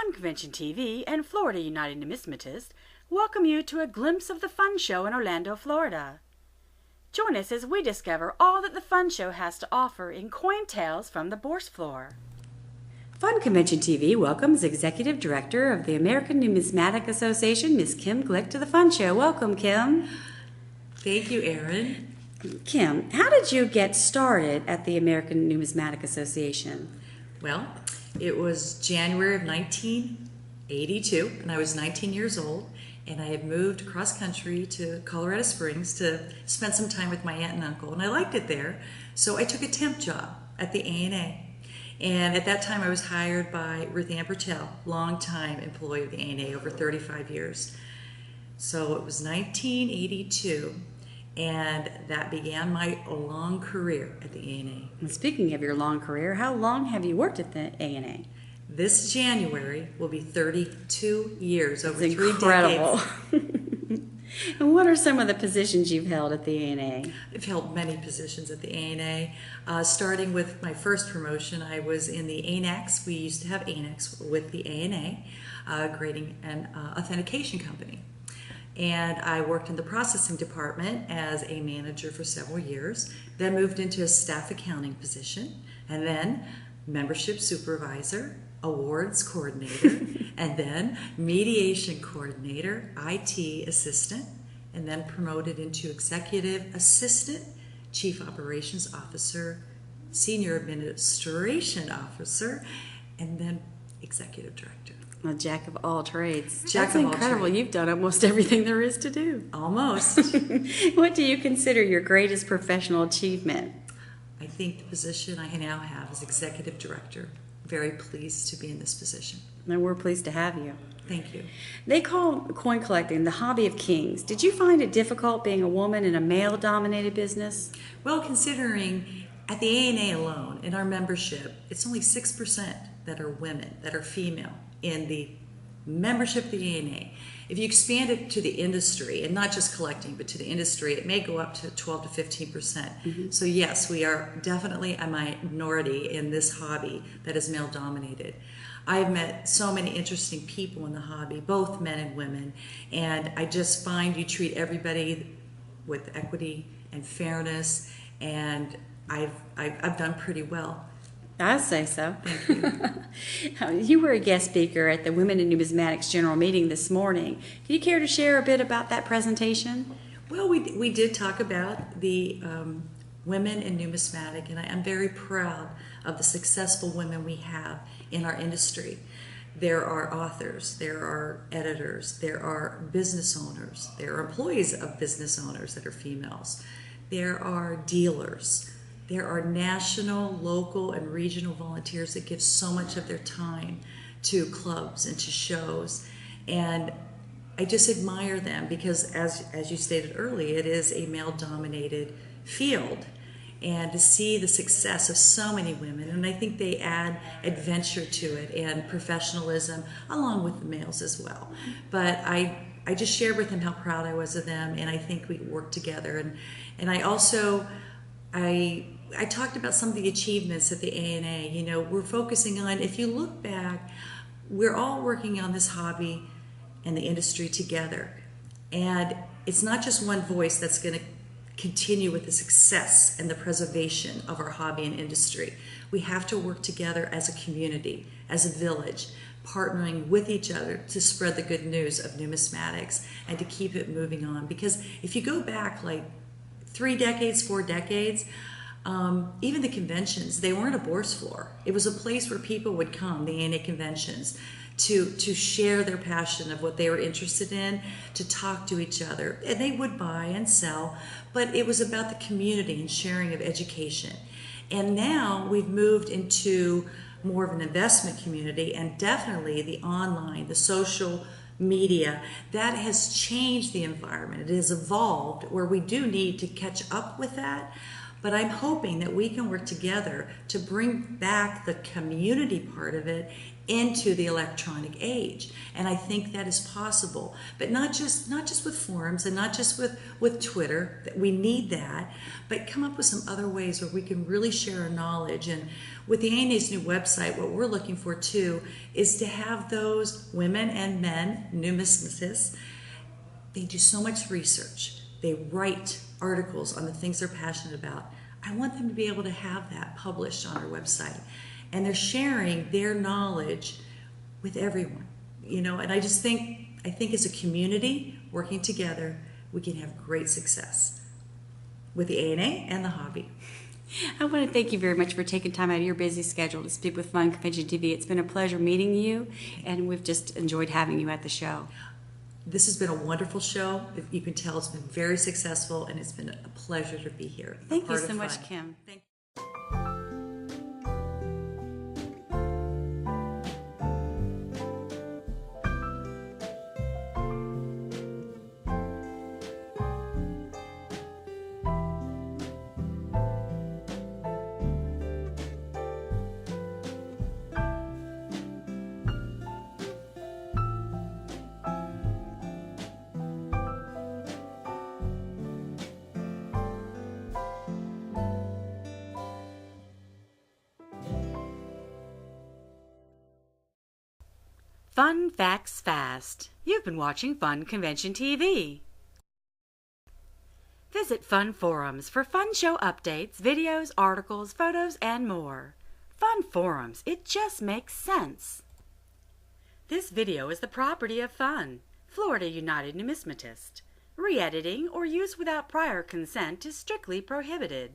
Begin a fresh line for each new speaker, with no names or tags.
Fun Convention TV and Florida United Numismatists welcome you to a glimpse of the Fun Show in Orlando, Florida. Join us as we discover all that the Fun Show has to offer in coin tales from the Bourse floor. Fun Convention TV welcomes Executive Director of the American Numismatic Association, Ms. Kim Kiick, to the Fun Show. Welcome, Kim.
Thank you, Erin.
Kim, how did you get started at the American Numismatic Association?
Well, it was January of 1982, and I was 19 years old, and I had moved across country to Colorado Springs to spend some time with my aunt and uncle, and I liked it there, so I took a temp job at the ANA. And at that time, I was hired by Ruth Ann Bertel, longtime employee of the ANA, over 35 years. So it was 1982, and that began my long career at the ANA.
And speaking of your long career, how long have you worked at the ANA?
This January will be 32 years, over 3
incredible.
decades.
And what are some of the positions you've held at the ANA?
I've held many positions at the ANA, starting with my first promotion. I was in the ANAX. We used to have ANAX with the ANA, grading and authentication company. And I worked in the processing department as a manager for several years, then moved into a staff accounting position, and then membership supervisor, awards coordinator, and then mediation coordinator, IT assistant, and then promoted into executive assistant, chief operations officer, senior administration officer, and then executive director.
A jack of all trades.
Jack
That's
of all
incredible.
trades.
You've done almost everything there is to do.
Almost.
What do you consider your greatest professional achievement?
I think the position I now have is executive director. Very pleased to be in this position.
And we're pleased to have you.
Thank you.
They call coin collecting the hobby of kings. Did you find it difficult being a woman in a male-dominated business?
Well, considering at the ANA alone, in our membership, it's only 6% that are women, that are female in the membership of the ANA. If you expand it to the industry, and not just collecting, but to the industry, it may go up to 12 to 15%. Mm-hmm. So yes, we are definitely a minority in this hobby that is male-dominated. I've met so many interesting people in the hobby, both men and women, and I just find you treat everybody with equity and fairness, and I've done pretty well.
I say so.
Thank you.
You were a guest speaker at the Women in Numismatics General Meeting this morning. Do you care to share a bit about that presentation?
Well, we did talk about the women in numismatic, and I'm very proud of the successful women we have in our industry. There are authors, there are editors, there are business owners, there are employees of business owners that are females, there are dealers. There are national, local, and regional volunteers that give so much of their time to clubs and to shows. And I just admire them because, as you stated earlier, it is a male-dominated field. And to see the success of so many women, and I think they add adventure to it and professionalism, along with the males as well. But I just shared with them how proud I was of them, and I think we worked together. And I also, I talked about some of the achievements at the ANA. You know, we're focusing on, if you look back, we're all working on this hobby and the industry together. And it's not just one voice that's going to continue with the success and the preservation of our hobby and industry. We have to work together as a community, as a village, partnering with each other to spread the good news of numismatics and to keep it moving on. Because if you go back like 3 decades, 4 decades, even the conventions, they weren't a Bourse floor. It was a place where people would come, the ANA conventions, to share their passion of what they were interested in, to talk to each other. And they would buy and sell, but it was about the community and sharing of education. And now we've moved into more of an investment community, and definitely the online, the social media, that has changed the environment. It has evolved where we do need to catch up with that. But I'm hoping that we can work together to bring back the community part of it into the electronic age. And I think that is possible. But not just with forums and not just with Twitter, that we need that, but come up with some other ways where we can really share our knowledge. And with the ANA's new website, what we're looking for too is to have those women and men, numismatists, they do so much research. They write articles on the things they're passionate about. I want them to be able to have that published on our website. And they're sharing their knowledge with everyone. And I think as a community working together, we can have great success with the ANA and the hobby.
I want to thank you very much for taking time out of your busy schedule to speak with Fun Convention TV. It's been a pleasure meeting you, and we've just enjoyed having you at the show.
This has been a wonderful show. You can tell it's been very successful, and it's been a pleasure to be here.
Thank you so much, Kim.
Thank you.
Fun Facts Fast. You've been watching Fun Convention TV. Visit Fun Forums for fun show updates, videos, articles, photos, and more. Fun Forums, it just makes sense. This video is the property of Fun, Florida United Numismatist. Re-editing or use without prior consent is strictly prohibited.